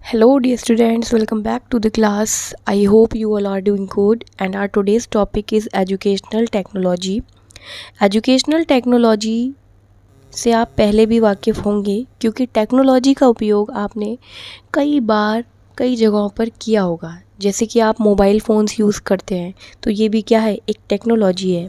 Hello, dear students. Welcome back to the class. I hope you all are doing good. And our today's topic is educational technology. Educational technology से आप पहले भी वाकिफ़ होंगे क्योंकि technology का उपयोग आपने कई बार कई जगहों पर किया होगा। जैसे कि आप मोबाइल फ़ोन्स यूज़ करते हैं तो ये भी क्या है, एक टेक्नोलॉजी है।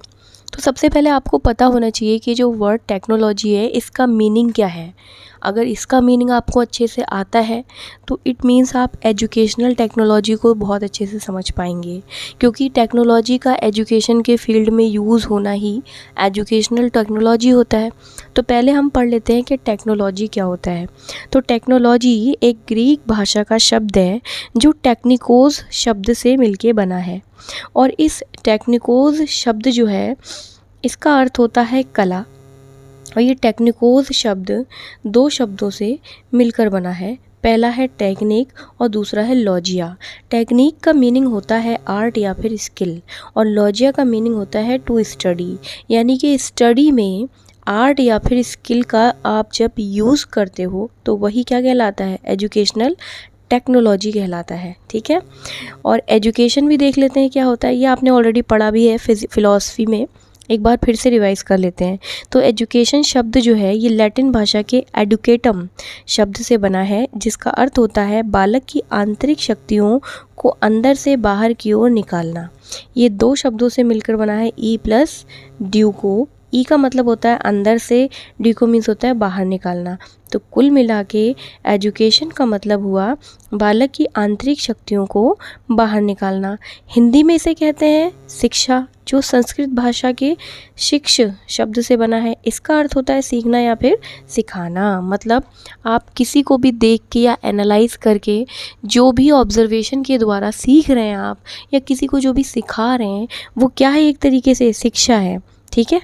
तो सबसे पहले आपको पता होना चाहिए कि जो वर्ड टेक्नोलॉजी है इसका मीनिंग क्या है। अगर इसका मीनिंग आपको अच्छे से आता है तो इट मीन्स आप एजुकेशनल टेक्नोलॉजी को बहुत अच्छे से समझ पाएंगे, क्योंकि टेक्नोलॉजी का एजुकेशन के फील्ड में यूज़ होना ही एजुकेशनल टेक्नोलॉजी होता है। तो पहले हम पढ़ लेते हैं कि टेक्नोलॉजी क्या होता है। तो टेक्नोलॉजी एक ग्रीक भाषा का शब्द है जो टेक्निकोज शब्द से मिलके बना है। और इस टेक्निकोज शब्द जो है इसका अर्थ होता है कला। और ये टेक्निकोज शब्द दो शब्दों से मिलकर बना है। पहला है टेक्निक और दूसरा है लॉजिया। टेक्निक का मीनिंग होता है आर्ट या फिर स्किल, और लॉजिया का मीनिंग होता है टू स्टडी, यानी कि स्टडी में आर्ट या फिर स्किल का आप जब यूज़ करते हो तो वही क्या कहलाता है, एजुकेशनल टेक्नोलॉजी कहलाता है। ठीक है, और एजुकेशन भी देख लेते हैं क्या होता है। ये आपने ऑलरेडी पढ़ा भी है फिलॉसफी में, एक बार फिर से रिवाइज कर लेते हैं। तो एजुकेशन शब्द जो है ये लैटिन भाषा के एडुकेटम शब्द से बना है, जिसका अर्थ होता है बालक की आंतरिक शक्तियों को अंदर से बाहर की ओर निकालना। ये दो शब्दों से मिलकर बना है, ई प्लस ड्यू को। ई का मतलब होता है अंदर से, डी को मीन्स होता है बाहर निकालना। तो कुल मिला के एजुकेशन का मतलब हुआ बालक की आंतरिक शक्तियों को बाहर निकालना। हिंदी में इसे कहते हैं शिक्षा, जो संस्कृत भाषा के शिक्ष शब्द से बना है। इसका अर्थ होता है सीखना या फिर सिखाना। मतलब आप किसी को भी देख के या एनालाइज करके जो भी ऑब्जर्वेशन के द्वारा सीख रहे हैं आप, या किसी को जो भी सिखा रहे हैं, वो क्या है, एक तरीके से शिक्षा है। ठीक है,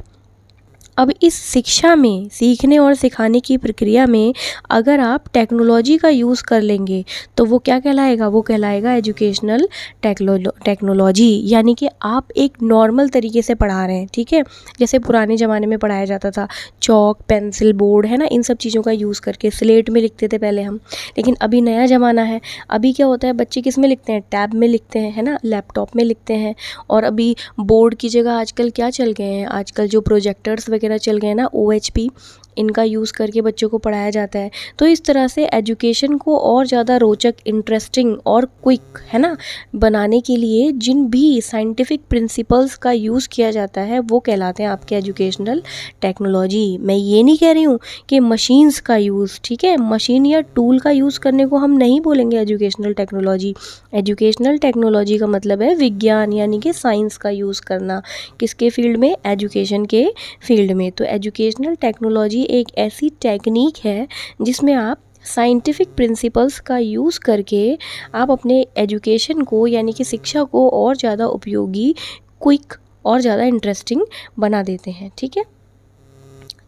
अब इस शिक्षा में, सीखने और सिखाने की प्रक्रिया में अगर आप टेक्नोलॉजी का यूज़ कर लेंगे तो वो क्या कहलाएगा, वो कहलाएगा एजुकेशनल टेक्नोलॉजी। यानी कि आप एक नॉर्मल तरीके से पढ़ा रहे हैं। ठीक है, जैसे पुराने ज़माने में पढ़ाया जाता था, चौक पेंसिल बोर्ड है ना, इन सब चीज़ों का यूज़ करके स्लेट में लिखते थे पहले हम। लेकिन अभी नया ज़माना है, अभी क्या होता है, बच्चे किस में लिखते हैं, टैब में लिखते हैं, है ना, लैपटॉप में लिखते हैं। और अभी बोर्ड की जगह आजकल क्या चल गए हैं, आजकल जो प्रोजेक्टर्स वगैरह चल गए ना, OHP, इनका यूज़ करके बच्चों को पढ़ाया जाता है। तो इस तरह से एजुकेशन को और ज़्यादा रोचक, इंटरेस्टिंग और क्विक, है ना, बनाने के लिए जिन भी साइंटिफिक प्रिंसिपल्स का यूज़ किया जाता है वो कहलाते हैं आपके एजुकेशनल टेक्नोलॉजी। मैं ये नहीं कह रही हूँ कि मशीन्स का यूज़, ठीक है, मशीन या टूल का यूज़ करने को हम नहीं बोलेंगे एजुकेशनल टेक्नोलॉजी। एजुकेशनल टेक्नोलॉजी का मतलब है विज्ञान यानी कि साइंस का यूज़ करना। किसके फील्ड में, एजुकेशन के फील्ड में। तो एजुकेशनल टेक्नोलॉजी एक ऐसी टेक्निक है जिसमें आप साइंटिफिक प्रिंसिपल्स का यूज़ करके आप अपने एजुकेशन को यानी कि शिक्षा को और ज़्यादा उपयोगी, क्विक और ज़्यादा इंटरेस्टिंग बना देते हैं। ठीक है,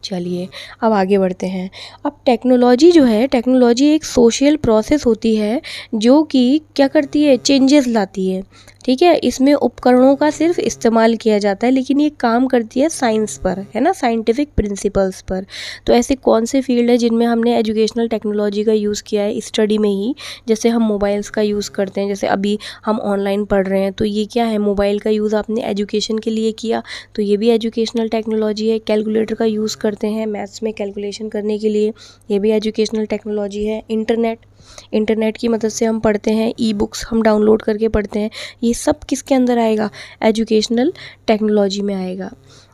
चलिए अब आगे बढ़ते हैं। अब टेक्नोलॉजी जो है, टेक्नोलॉजी एक सोशल प्रोसेस होती है जो कि क्या करती है, चेंजेस लाती है। ठीक है, इसमें उपकरणों का सिर्फ इस्तेमाल किया जाता है, लेकिन ये काम करती है साइंस पर, है ना, साइंटिफिक प्रिंसिपल्स पर। तो ऐसे कौन से फील्ड है जिनमें हमने एजुकेशनल टेक्नोलॉजी का यूज़ किया है स्टडी में ही। जैसे हम मोबाइल्स का यूज़ करते हैं, जैसे अभी हम ऑनलाइन पढ़ रहे हैं तो ये क्या है, मोबाइल का यूज़ आपने एजुकेशन के लिए किया, तो ये भी एजुकेशनल टेक्नोलॉजी है। कैलकुलेटर का यूज़ करते हैं मैथ्स में कैलकुलेशन करने के लिए, ये भी एजुकेशनल टेक्नोलॉजी है। इंटरनेट की मदद से हम पढ़ते हैं, ई बुक्स हम डाउनलोड करके पढ़ते हैं, ये सब किसके अंदर आएगा, एजुकेशनल टेक्नोलॉजी में आएगा।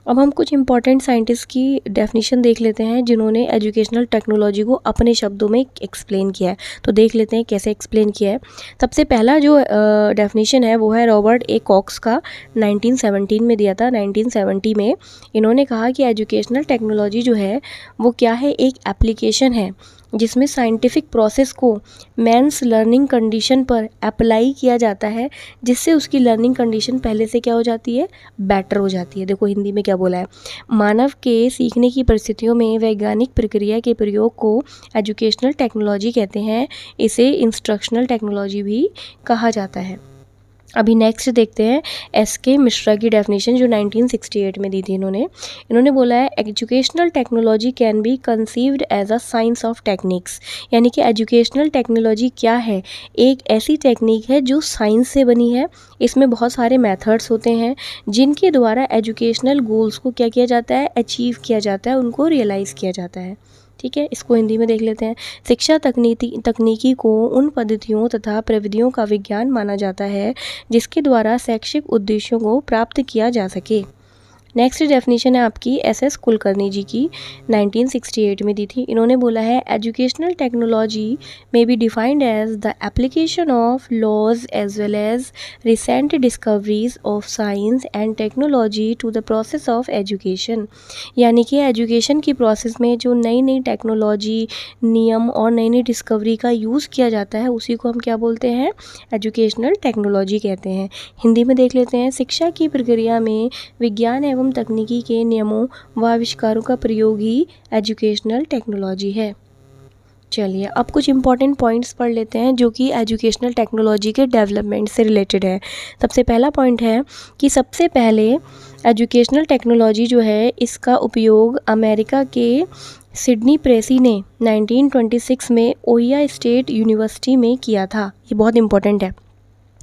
अब हम कुछ इंपॉर्टेंट साइंटिस्ट की डेफिनेशन देख लेते हैं जिन्होंने एजुकेशनल टेक्नोलॉजी को अपने शब्दों में एक्सप्लेन किया है। तो देख लेते हैं कैसे एक्सप्लेन किया है। सबसे पहला जो डेफिनेशन है वो है रॉबर्ट ए कॉक्स का, 1917 में दिया था। 1970 में इन्होंने कहा कि एजुकेशनल टेक्नोलॉजी जो है वो क्या है, एक एप्लीकेशन है जिसमें साइंटिफिक प्रोसेस को मैंस लर्निंग कंडीशन पर अप्लाई किया जाता है, जिससे उसकी लर्निंग कंडीशन पहले से क्या हो जाती है, बेटर हो जाती है। देखो हिंदी में क्या बोला है, मानव के सीखने की परिस्थितियों में वैज्ञानिक प्रक्रिया के प्रयोग को एजुकेशनल टेक्नोलॉजी कहते हैं। इसे इंस्ट्रक्शनल टेक्नोलॉजी भी कहा जाता है। अभी नेक्स्ट देखते हैं एस.के. मिश्रा की डेफिनेशन जो 1968 में दी थी इन्होंने बोला है educational technology can be conceived as a science of techniques. यानी कि एजुकेशनल टेक्नोलॉजी क्या है, एक ऐसी टेक्निक है जो साइंस से बनी है। इसमें बहुत सारे मेथड्स होते हैं जिनके द्वारा एजुकेशनल गोल्स को क्या किया जाता है, अचीव किया जाता है, उनको रियलाइज़ किया जाता है। ठीक है, इसको हिंदी में देख लेते हैं। शिक्षा तकनीकी को उन पद्धतियों तथा प्रविधियों का विज्ञान माना जाता है जिसके द्वारा शैक्षिक उद्देश्यों को प्राप्त किया जा सके। नेक्स्ट डेफिनेशन है आपकी एस.एस. कुलकर्णी जी की 1968 में दी थी। इन्होंने बोला है educational technology may be defined as the application of laws as well as recent discoveries of science and technology to the process of education. यानी कि एजुकेशन की प्रोसेस में जो नई नई टेक्नोलॉजी, नियम और नई नई डिस्कवरी का यूज़ किया जाता है उसी को हम क्या बोलते हैं, एजुकेशनल टेक्नोलॉजी कहते हैं। हिंदी में देख लेते हैं। शिक्षा की प्रक्रिया में विज्ञान एवं तकनीकी के नियमों व आविष्कारों का प्रयोग ही एजुकेशनल टेक्नोलॉजी है। चलिए अब कुछ इंपॉर्टेंट पॉइंट्स पढ़ लेते हैं जो कि एजुकेशनल टेक्नोलॉजी के डेवलपमेंट से रिलेटेड है। सबसे पहला पॉइंट है कि सबसे पहले एजुकेशनल टेक्नोलॉजी जो है इसका उपयोग अमेरिका के सिडनी प्रेसी ने 1926 में ओहियो स्टेट यूनिवर्सिटी में किया था। ये बहुत इंपॉर्टेंट है,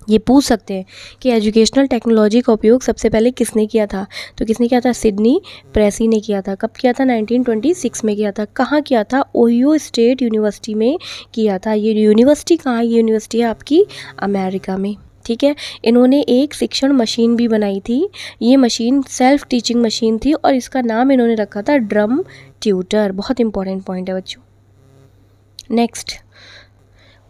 ये पूछ सकते हैं कि एजुकेशनल टेक्नोलॉजी का उपयोग सबसे पहले किसने किया था, तो किसने किया था, सिडनी प्रेसी ने किया था। कब किया था, 1926 में किया था। कहाँ किया था, ओहियो स्टेट यूनिवर्सिटी में किया था। ये यूनिवर्सिटी कहाँ है, ये यूनिवर्सिटी है आपकी अमेरिका में। ठीक है, इन्होंने एक शिक्षण मशीन भी बनाई थी। ये मशीन सेल्फ टीचिंग मशीन थी और इसका नाम इन्होंने रखा था ड्रम ट्यूटर। बहुत इंपॉर्टेंट पॉइंट है बच्चों। नेक्स्ट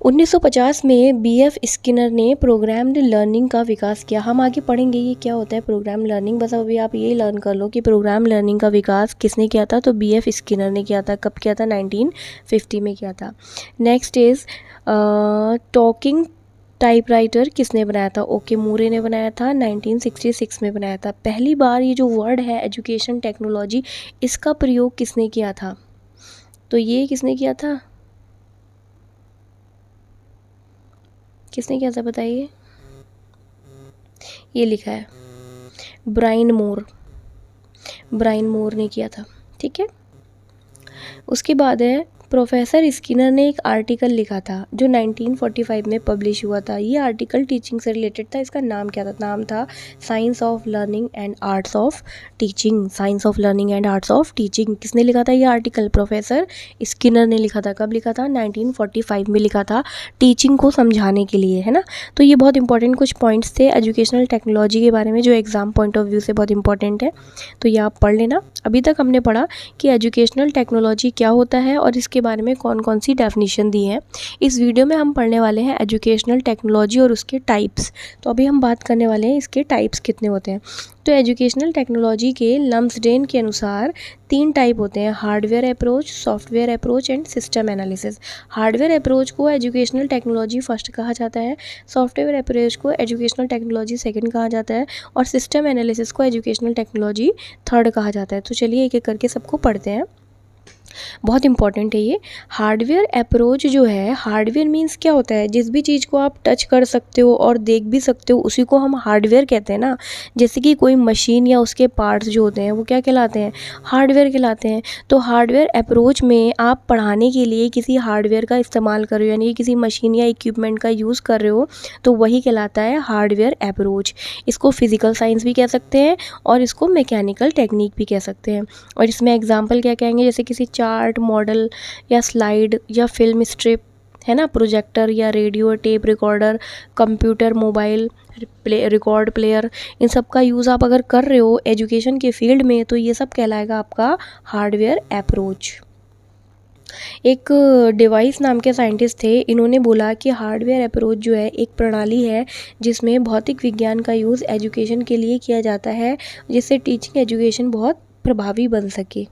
1950 में बी.एफ. स्किनर ने प्रोग्राम्ड लर्निंग का विकास किया। हम आगे पढ़ेंगे ये क्या होता है प्रोग्राम लर्निंग, बस अभी आप ये लर्न कर लो कि प्रोग्राम लर्निंग का विकास किसने किया था, तो बी.एफ. स्किनर ने किया था। कब किया था, 1950 में किया था। नेक्स्ट इज़ टॉकिंग टाइपराइटर किसने बनाया था, ओके मूरे ने बनाया था, 1966 में बनाया था। पहली बार ये जो वर्ड है एजुकेशन टेक्नोलॉजी, इसका प्रयोग किसने किया था, तो ये किसने किया था, किसने किया था बताइए, ये लिखा है ब्रायन मोर ने किया था। ठीक है, उसके बाद है प्रोफेसर स्किनर ने एक आर्टिकल लिखा था जो 1945 में पब्लिश हुआ था। ये आर्टिकल टीचिंग से रिलेटेड था। इसका नाम क्या था, नाम था science of learning and arts of teaching. Science of learning and arts of teaching किसने लिखा था, ये आर्टिकल प्रोफेसर स्किनर ने लिखा था। कब लिखा था, 1945 में लिखा था, टीचिंग को समझाने के लिए, है ना। तो ये बहुत इंपॉर्टेंट कुछ पॉइंट्स थे एजुकेशनल टेक्नोलॉजी के बारे में जो एग्जाम पॉइंट ऑफ व्यू से बहुत इंपॉर्टेंट है, तो ये आप पढ़ लेना। अभी तक हमने पढ़ा कि एजुकेशनल टेक्नोलॉजी क्या होता है और इसके बारे में कौन कौन सी डेफिनेशन दी है। इस वीडियो में हम पढ़ने वाले हैं एजुकेशनल टेक्नोलॉजी और उसके टाइप्स। तो अभी हम बात करने वाले हैं इसके टाइप्स कितने होते हैं। तो एजुकेशनल टेक्नोलॉजी के लम्सडेन के अनुसार 3 टाइप होते हैं, hardware approach, software approach and system analysis. Hardware approach को एजुकेशनल टेक्नोलॉजी फर्स्ट कहा जाता है, सॉफ्टवेयर अप्रोच को एजुकेशनल टेक्नोलॉजी सेकंड कहा जाता है और सिस्टम एनालिसिस को एजुकेशनल टेक्नोलॉजी थर्ड कहा जाता है। तो चलिए एक एक करके सबको पढ़ते हैं, बहुत इंपॉर्टेंट है ये। हार्डवेयर अप्रोच जो है, हार्डवेयर मीन्स क्या होता है, जिस भी चीज़ को आप टच कर सकते हो और देख भी सकते हो उसी को हम हार्डवेयर कहते हैं ना। जैसे कि कोई मशीन या उसके पार्ट्स जो होते हैं वो क्या कहलाते हैं, हार्डवेयर कहलाते हैं। तो हार्डवेयर अप्रोच में आप पढ़ाने के लिए किसी हार्डवेयर का इस्तेमाल कर रहे हो, यानी कि किसी मशीन या इक्विपमेंट का यूज़ कर रहे हो, तो वही कहलाता है हार्डवेयर अप्रोच। इसको फिजिकल साइंस भी कह सकते हैं और इसको मैकेनिकल टेक्निक भी कह सकते हैं। और इसमें एग्जाम्पल क्या कहेंगे, जैसे किसी चार्ट, मॉडल या स्लाइड या फिल्म स्ट्रिप, है ना, प्रोजेक्टर या radio, tape recorder, computer, mobile record player, इन सब का यूज़ आप अगर कर रहे हो एजुकेशन के फील्ड में तो ये सब कहलाएगा आपका हार्डवेयर अप्रोच। एक डिवाइस नाम के साइंटिस्ट थे, इन्होंने बोला कि हार्डवेयर अप्रोच जो है एक प्रणाली है जिसमें भौतिक विज्ञान का यूज़ एजुकेशन के लिए किया जाता है जिससे टीचिंग एजुकेशन बहुत प्रभावी बन सके।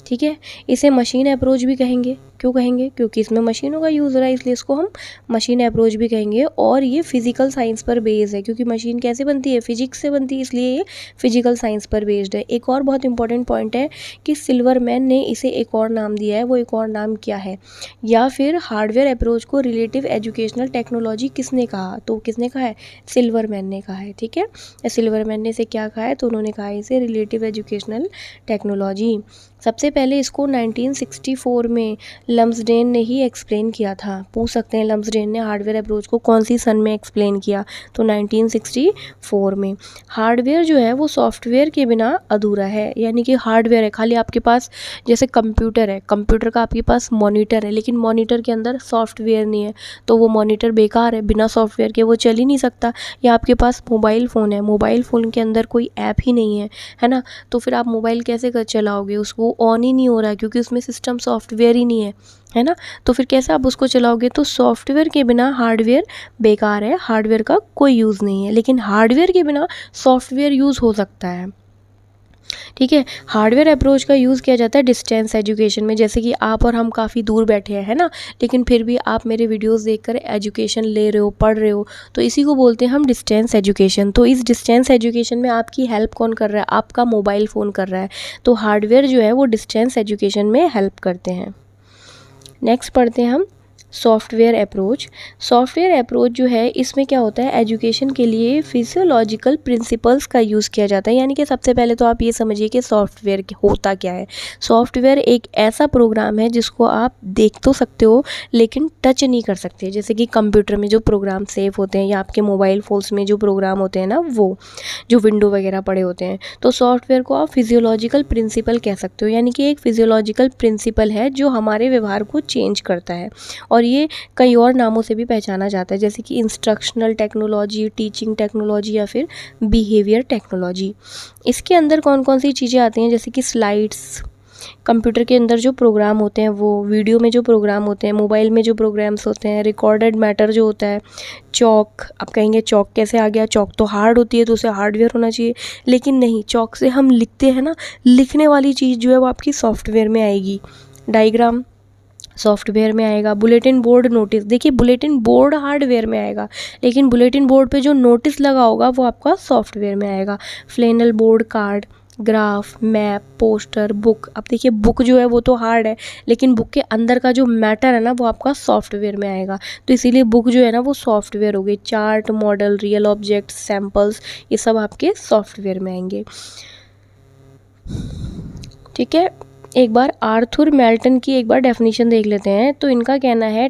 ठीक है, इसे मशीन अप्रोच भी कहेंगे क्यों कहेंगे? क्योंकि इसमें मशीनों का यूज़ हो रहा है, इसलिए इसको हम मशीन अप्रोच भी कहेंगे। और ये फिजिकल साइंस पर बेस्ड है, क्योंकि मशीन कैसे बनती है? फिजिक्स से बनती है, इसलिए ये फिजिकल साइंस पर बेस्ड है। एक और बहुत इंपॉर्टेंट पॉइंट है कि सिल्वरमैन ने इसे एक और नाम दिया है, वो एक और नाम क्या है? या फिर हार्डवेयर अप्रोच को रिलेटिव एजुकेशनल टेक्नोलॉजी किसने कहा? तो किसने कहा है? सिल्वरमैन ने कहा है, ठीक है। सिल्वरमैन ने इसे क्या कहा है? तो उन्होंने कहा है इसे रिलेटिव एजुकेशनल टेक्नोलॉजी। सबसे पहले इसको 1964 में लम्सडेन ने ही एक्सप्लेन किया था। पूछ सकते हैं लम्सडेन ने हार्डवेयर अप्रोच को कौन सी सन में एक्सप्लेन किया? तो 1964 में। हार्डवेयर जो है वो सॉफ्टवेयर के बिना अधूरा है, यानी कि हार्डवेयर है खाली आपके पास, जैसे कंप्यूटर है, कंप्यूटर का आपके पास मॉनिटर है, लेकिन मॉनिटर के अंदर सॉफ्टवेयर नहीं है, तो वो मॉनिटर बेकार है, बिना सॉफ्टवेयर के वो चल ही नहीं सकता। या आपके पास मोबाइल फ़ोन है, मोबाइल फ़ोन के अंदर कोई ऐप ही नहीं है ना, तो फिर आप मोबाइल कैसे कर चलाओगे? उसको ऑन ही नहीं हो रहा है, क्योंकि उसमें सिस्टम सॉफ्टवेयर ही नहीं है ना, तो फिर कैसे आप उसको चलाओगे? तो सॉफ्टवेयर के बिना हार्डवेयर बेकार है, हार्डवेयर का कोई यूज़ नहीं है, लेकिन हार्डवेयर के बिना सॉफ्टवेयर यूज़ हो सकता है, ठीक है। हार्डवेयर अप्रोच का यूज़ किया जाता है डिस्टेंस एजुकेशन में, जैसे कि आप और हम काफ़ी दूर बैठे हैं, है ना, लेकिन फिर भी आप मेरे वीडियोस देखकर एजुकेशन ले रहे हो, पढ़ रहे हो, तो इसी को बोलते हैं हम डिस्टेंस एजुकेशन। तो इस डिस्टेंस एजुकेशन में आपकी हेल्प कौन कर रहा है? आपका मोबाइल फ़ोन कर रहा है। तो हार्डवेयर जो है वो डिस्टेंस एजुकेशन में हेल्प करते हैं। नेक्स्ट पढ़ते हैं हम सॉफ्टवेयर अप्रोच। सॉफ्टवेयर अप्रोच जो है इसमें क्या होता है? एजुकेशन के लिए फिजियोलॉजिकल प्रिंसिपल्स का यूज़ किया जाता है। यानी कि सबसे पहले तो आप ये समझिए कि सॉफ्टवेयर होता क्या है। सॉफ्टवेयर एक ऐसा प्रोग्राम है जिसको आप देख तो सकते हो लेकिन टच नहीं कर सकते, जैसे कि कंप्यूटर में जो प्रोग्राम सेव होते हैं या आपके मोबाइल फोन्स में जो प्रोग्राम होते हैं ना, वो जो विंडो वगैरह पड़े होते हैं। तो सॉफ्टवेयर को आप फिजियोलॉजिकल प्रिंसिपल कह सकते हो, यानी कि एक फिजियोलॉजिकल प्रिंसिपल है जो हमारे व्यवहार को चेंज करता है। और ये कई और नामों से भी पहचाना जाता है, जैसे कि इंस्ट्रक्शनल टेक्नोलॉजी, टीचिंग टेक्नोलॉजी या फिर बिहेवियर टेक्नोलॉजी। इसके अंदर कौन कौन सी चीज़ें आती हैं? जैसे कि स्लाइड्स, कंप्यूटर के अंदर जो प्रोग्राम होते हैं वो, वीडियो में जो प्रोग्राम होते हैं, मोबाइल में जो प्रोग्राम्स होते हैं, रिकॉर्डेड मैटर जो होता है, चॉक। आप कहेंगे चॉक कैसे आ गया? चॉक तो हार्ड होती है, तो उसे हार्डवेयर होना चाहिए, लेकिन नहीं, चॉक से हम लिखते हैं ना, लिखने वाली चीज़ जो है वो आपकी सॉफ्टवेयर में आएगी। डायग्राम सॉफ्टवेयर में आएगा। बुलेटिन बोर्ड, नोटिस, देखिए बुलेटिन बोर्ड हार्डवेयर में आएगा, लेकिन बुलेटिन बोर्ड पे जो नोटिस लगा होगा वो आपका सॉफ्टवेयर में आएगा। Flannel board, card, graph, map, poster, book. अब देखिए बुक जो है वो तो हार्ड है, लेकिन बुक के अंदर का जो मैटर है ना वो आपका सॉफ्टवेयर में आएगा, तो इसीलिए बुक जो है ना वो सॉफ्टवेयर हो गई। Chart, model, real object, samples, ये सब आपके सॉफ्टवेयर में आएंगे, ठीक है। एक बार आर्थर मेल्टन की एक बार डेफिनेशन देख लेते हैं। तो इनका कहना है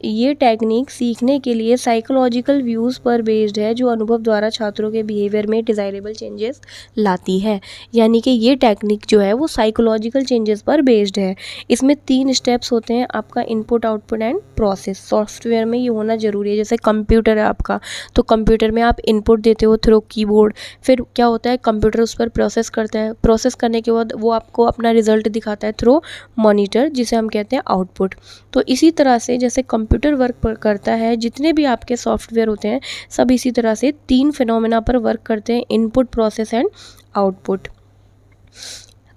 ये टेक्निक सीखने के लिए साइकोलॉजिकल व्यूज़ पर बेस्ड है जो अनुभव द्वारा छात्रों के बिहेवियर में डिज़ायरेबल चेंजेस लाती है। यानी कि ये टेक्निक जो है वो साइकोलॉजिकल चेंजेस पर बेस्ड है। इसमें 3 स्टेप्स होते हैं, आपका input, output and process. Software में ये होना ज़रूरी है। जैसे कंप्यूटर है आपका, तो कंप्यूटर में आप इनपुट देते हो थ्रू कीबोर्ड, फिर क्या होता है कंप्यूटर उस पर प्रोसेस करता है, प्रोसेस करने के बाद वो आपको अपना रिजल्ट दिखाता है थ्रू मॉनिटर, जिसे हम कहते हैं आउटपुट। तो इसी तरह से जैसे कंप्यूटर वर्क करता है, जितने भी आपके सॉफ्टवेयर होते हैं सब इसी तरह से 3 फिनोमेना पर वर्क करते हैं, इनपुट, प्रोसेस एंड आउटपुट।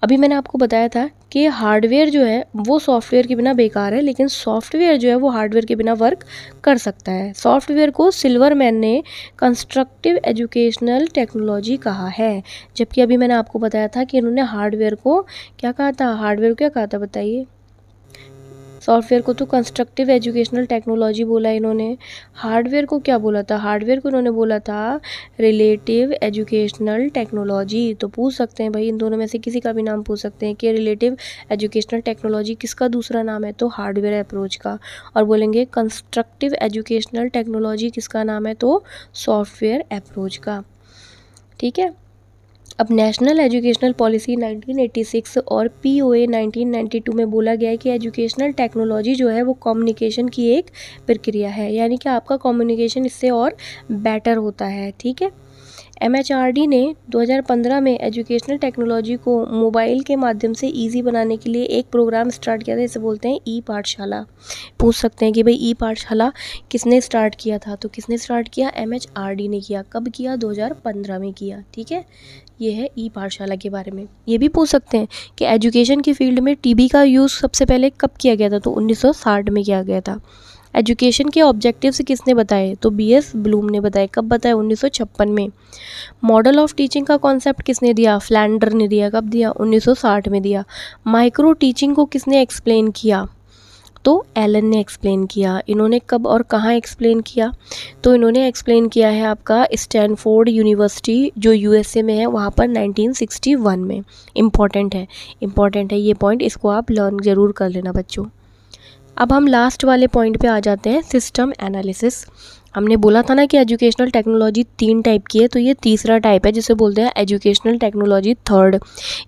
अभी मैंने आपको बताया था कि हार्डवेयर जो है वो सॉफ्टवेयर के बिना बेकार है, लेकिन सॉफ्टवेयर जो है वो हार्डवेयर के बिना वर्क कर सकता है। सॉफ्टवेयर को सिल्वरमैन ने कंस्ट्रक्टिव एजुकेशनल टेक्नोलॉजी कहा है, जबकि अभी मैंने आपको बताया था कि इन्होंने हार्डवेयर को क्या कहा था? हार्डवेयर को क्या कहा था बताइए? सॉफ्टवेयर को तो कंस्ट्रक्टिव एजुकेशनल टेक्नोलॉजी बोला इन्होंने। हार्डवेयर को क्या बोला था? हार्डवेयर को इन्होंने बोला था रिलेटिव एजुकेशनल टेक्नोलॉजी। तो पूछ सकते हैं भाई, इन दोनों में से किसी का भी नाम पूछ सकते हैं कि रिलेटिव एजुकेशनल टेक्नोलॉजी किसका दूसरा नाम है? तो हार्डवेयर अप्रोच का। और बोलेंगे कंस्ट्रक्टिव एजुकेशनल टेक्नोलॉजी किसका नाम है? तो सॉफ्टवेयर अप्रोच का, ठीक है। अब नेशनल एजुकेशनल पॉलिसी 1986 और पीओए 1992 में बोला गया है कि एजुकेशनल टेक्नोलॉजी जो है वो कम्युनिकेशन की एक प्रक्रिया है, यानी कि आपका कम्युनिकेशन इससे और बेटर होता है, ठीक है। एमएचआरडी ने 2015 में एजुकेशनल टेक्नोलॉजी को मोबाइल के माध्यम से इजी बनाने के लिए एक प्रोग्राम स्टार्ट किया था, इसे बोलते हैं ई पाठशाला। पूछ सकते हैं कि भाई ई पाठशाला किसने स्टार्ट किया था? तो किसने स्टार्ट किया? एमएचआरडी ने किया। कब किया? 2015 में किया, ठीक है। ये है ई पाठशाला के बारे में। ये भी पूछ सकते हैं कि एजुकेशन की फील्ड में टीबी का यूज़ सबसे पहले कब किया गया था, तो 1960 में किया गया था। एजुकेशन के ऑब्जेक्टिव्स किसने बताए, तो बीएस ब्लूम ने बताए। कब बताया, 1956 में। मॉडल ऑफ टीचिंग का कॉन्सेप्ट किसने दिया, फ्लैंडर ने दिया। कब दिया, 1960 में दिया। माइक्रो टीचिंग को किसने एक्सप्लेन किया, तो एलन ने एक्सप्लेन किया। इन्होंने कब और कहाँ एक्सप्लेन किया, तो इन्होंने एक्सप्लेन किया है आपका स्टैनफोर्ड यूनिवर्सिटी जो यूएसए में है, वहाँ पर 1961 में। इम्पॉर्टेंट है ये पॉइंट, इसको आप लर्न ज़रूर कर लेना बच्चों। अब हम लास्ट वाले पॉइंट पे आ जाते हैं, सिस्टम एनालिसिस। हमने बोला था ना कि एजुकेशनल टेक्नोलॉजी 3 टाइप की है, तो ये तीसरा टाइप है जिसे बोलते हैं एजुकेशनल टेक्नोलॉजी थर्ड।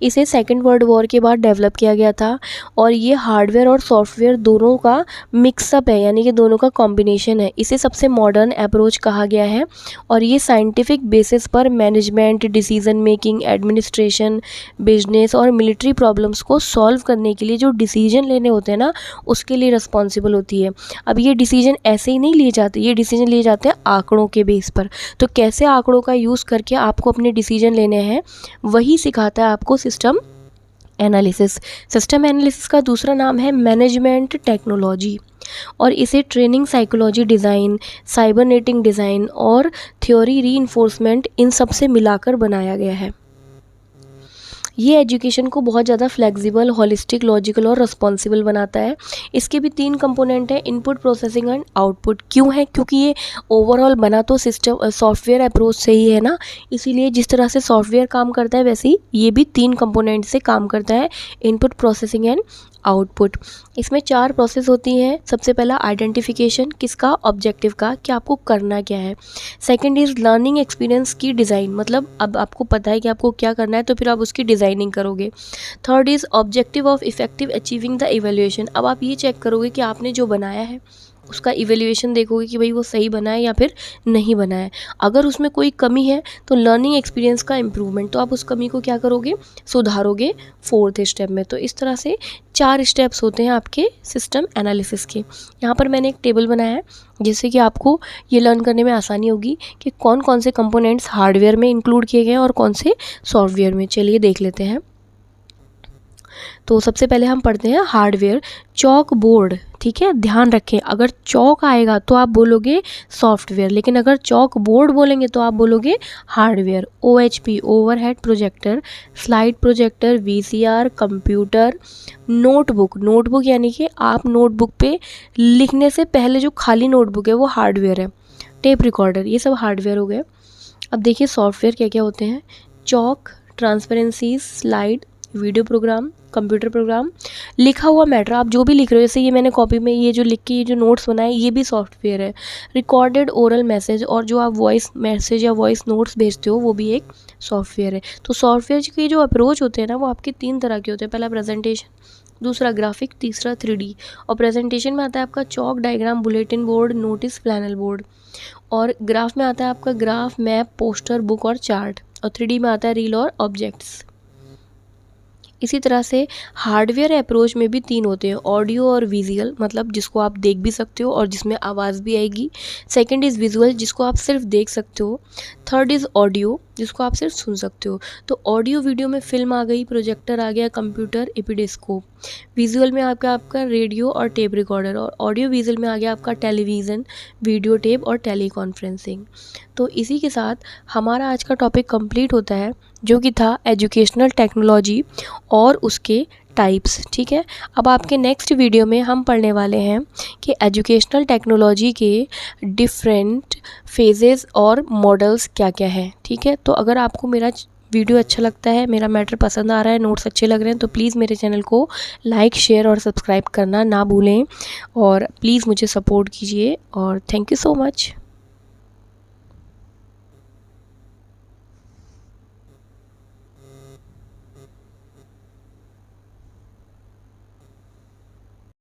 इसे सेकेंड वर्ल्ड वॉर के बाद डेवलप किया गया था और ये हार्डवेयर और सॉफ्टवेयर दोनों का मिक्सअप है, यानी कि दोनों का कॉम्बिनेशन है। इसे सबसे मॉडर्न अप्रोच कहा गया है और ये साइंटिफिक बेसिस पर management, decision making, administration, business और मिलिट्री प्रॉब्लम्स को सॉल्व करने के लिए जो डिसीजन लेने होते हैं ना, उसके लिए रिस्पॉन्सिबल होती है। अब ये डिसीजन ऐसे ही नहीं लिए जाते, ये डिसीजन लिए जाते हैं आंकड़ों के बेस पर। तो कैसे आंकड़ों का यूज़ करके आपको अपने डिसीजन लेने हैं, वही सिखाता है आपको सिस्टम एनालिसिस। सिस्टम एनालिसिस का दूसरा नाम है मैनेजमेंट टेक्नोलॉजी और इसे ट्रेनिंग, साइकोलॉजी, डिज़ाइन, साइबरनेटिंग डिज़ाइन और थ्योरी रीइंफोर्समेंट, इन सब से मिलाकर बनाया गया है। ये एजुकेशन को बहुत ज़्यादा फ्लेक्सिबल, होलिस्टिक, लॉजिकल और रिस्पॉन्सिबल बनाता है। इसके भी 3 कंपोनेंट हैं, इनपुट, प्रोसेसिंग एंड आउटपुट। क्यों है, क्योंकि ये ओवरऑल बना तो सिस्टम सॉफ्टवेयर अप्रोच से ही है ना, इसीलिए जिस तरह से सॉफ्टवेयर काम करता है वैसे ही ये भी 3 कंपोनेंट से काम करता है, इनपुट, प्रोसेसिंग एंड आउटपुट। इसमें 4 प्रोसेस होती हैं। सबसे पहला आइडेंटिफिकेशन, किसका, ऑब्जेक्टिव का, कि आपको करना क्या है। सेकंड इज़ लर्निंग एक्सपीरियंस की डिज़ाइन, मतलब अब आपको पता है कि आपको क्या करना है तो फिर आप उसकी डिज़ाइनिंग करोगे। Third is objective of effective achieving the evaluation, अब आप ये चेक करोगे कि आपने जो बनाया है उसका इवैल्यूएशन देखोगे कि भाई वो सही बना है या फिर नहीं बना है। अगर उसमें कोई कमी है तो लर्निंग एक्सपीरियंस का इम्प्रूवमेंट, तो आप उस कमी को क्या करोगे, सुधारोगे 4th स्टेप में। तो इस तरह से 4 स्टेप्स होते हैं आपके सिस्टम एनालिसिस के। यहाँ पर मैंने एक टेबल बनाया है जिससे कि आपको ये लर्न करने में आसानी होगी कि कौन कौन से कंपोनेंट्स हार्डवेयर में इंक्लूड किए गए हैं और कौन से सॉफ्टवेयर में। चलिए देख लेते हैं। तो सबसे पहले हम पढ़ते हैं हार्डवेयर, चॉक बोर्ड। ठीक है, ध्यान रखें, अगर चॉक आएगा तो आप बोलोगे सॉफ्टवेयर, लेकिन अगर चॉक बोर्ड बोलेंगे तो आप बोलोगे hardware. OHP, overhead projector, slide projector, VCR, computer, notebook. Notebook यानी कि आप नोटबुक पे लिखने से पहले जो खाली नोटबुक है वो हार्डवेयर है। टेप रिकॉर्डर, ये सब हार्डवेयर हो गए। अब देखिए सॉफ्टवेयर क्या क्या होते हैं। Chalk, transparency, slide, video program, computer program, लिखा हुआ मैटर, आप जो भी लिख रहे हो, जैसे ये मैंने कॉपी में ये जो लिख के ये जो नोट्स बनाए ये भी सॉफ्टवेयर है। रिकॉर्डेड ओरल मैसेज, और जो आप वॉइस मैसेज या वॉइस नोट्स भेजते हो वो भी एक सॉफ्टवेयर है। तो सॉफ्टवेयर के जो अप्रोच होते हैं ना वो आपके 3 तरह के होते हैं। पहला प्रेजेंटेशन, दूसरा ग्राफिक, तीसरा 3D। और प्रेजेंटेशन में आता है आपका chalk, diagram, bulletin board, notice, flannel board. और ग्राफ में आता है आपका ग्राफ, मैप, पोस्टर, बुक और चार्ट। और 3D में आता है रील और ऑब्जेक्ट्स। इसी तरह से हार्डवेयर अप्रोच में भी 3 होते हैं, ऑडियो और विजुअल, मतलब जिसको आप देख भी सकते हो और जिसमें आवाज़ भी आएगी। सेकंड इज़ विजुअल, जिसको आप सिर्फ देख सकते हो। थर्ड इज़ ऑडियो, जिसको आप सिर्फ सुन सकते हो। तो ऑडियो वीडियो में फिल्म आ गई, प्रोजेक्टर आ गया, कंप्यूटर, एपिडेस्कोप। विजुअल में आपका रेडियो और टेप रिकॉर्डर। और ऑडियो विजुअल में आ गया आपका टेलीविज़न, वीडियो टेप और टेलीकॉन्फ्रेंसिंग। तो इसी के साथ हमारा आज का टॉपिक कंप्लीट होता है, जो कि था एजुकेशनल टेक्नोलॉजी और उसके टाइप्स। ठीक है, अब आपके नेक्स्ट वीडियो में हम पढ़ने वाले हैं कि एजुकेशनल टेक्नोलॉजी के डिफरेंट फेजेस और मॉडल्स क्या क्या हैं। ठीक है, तो अगर आपको मेरा वीडियो अच्छा लगता है, मेरा मैटर पसंद आ रहा है, नोट्स अच्छे लग रहे हैं, तो प्लीज़ मेरे चैनल को लाइक, शेयर और सब्सक्राइब करना ना भूलें और प्लीज़ मुझे सपोर्ट कीजिए। और थैंक यू सो मच।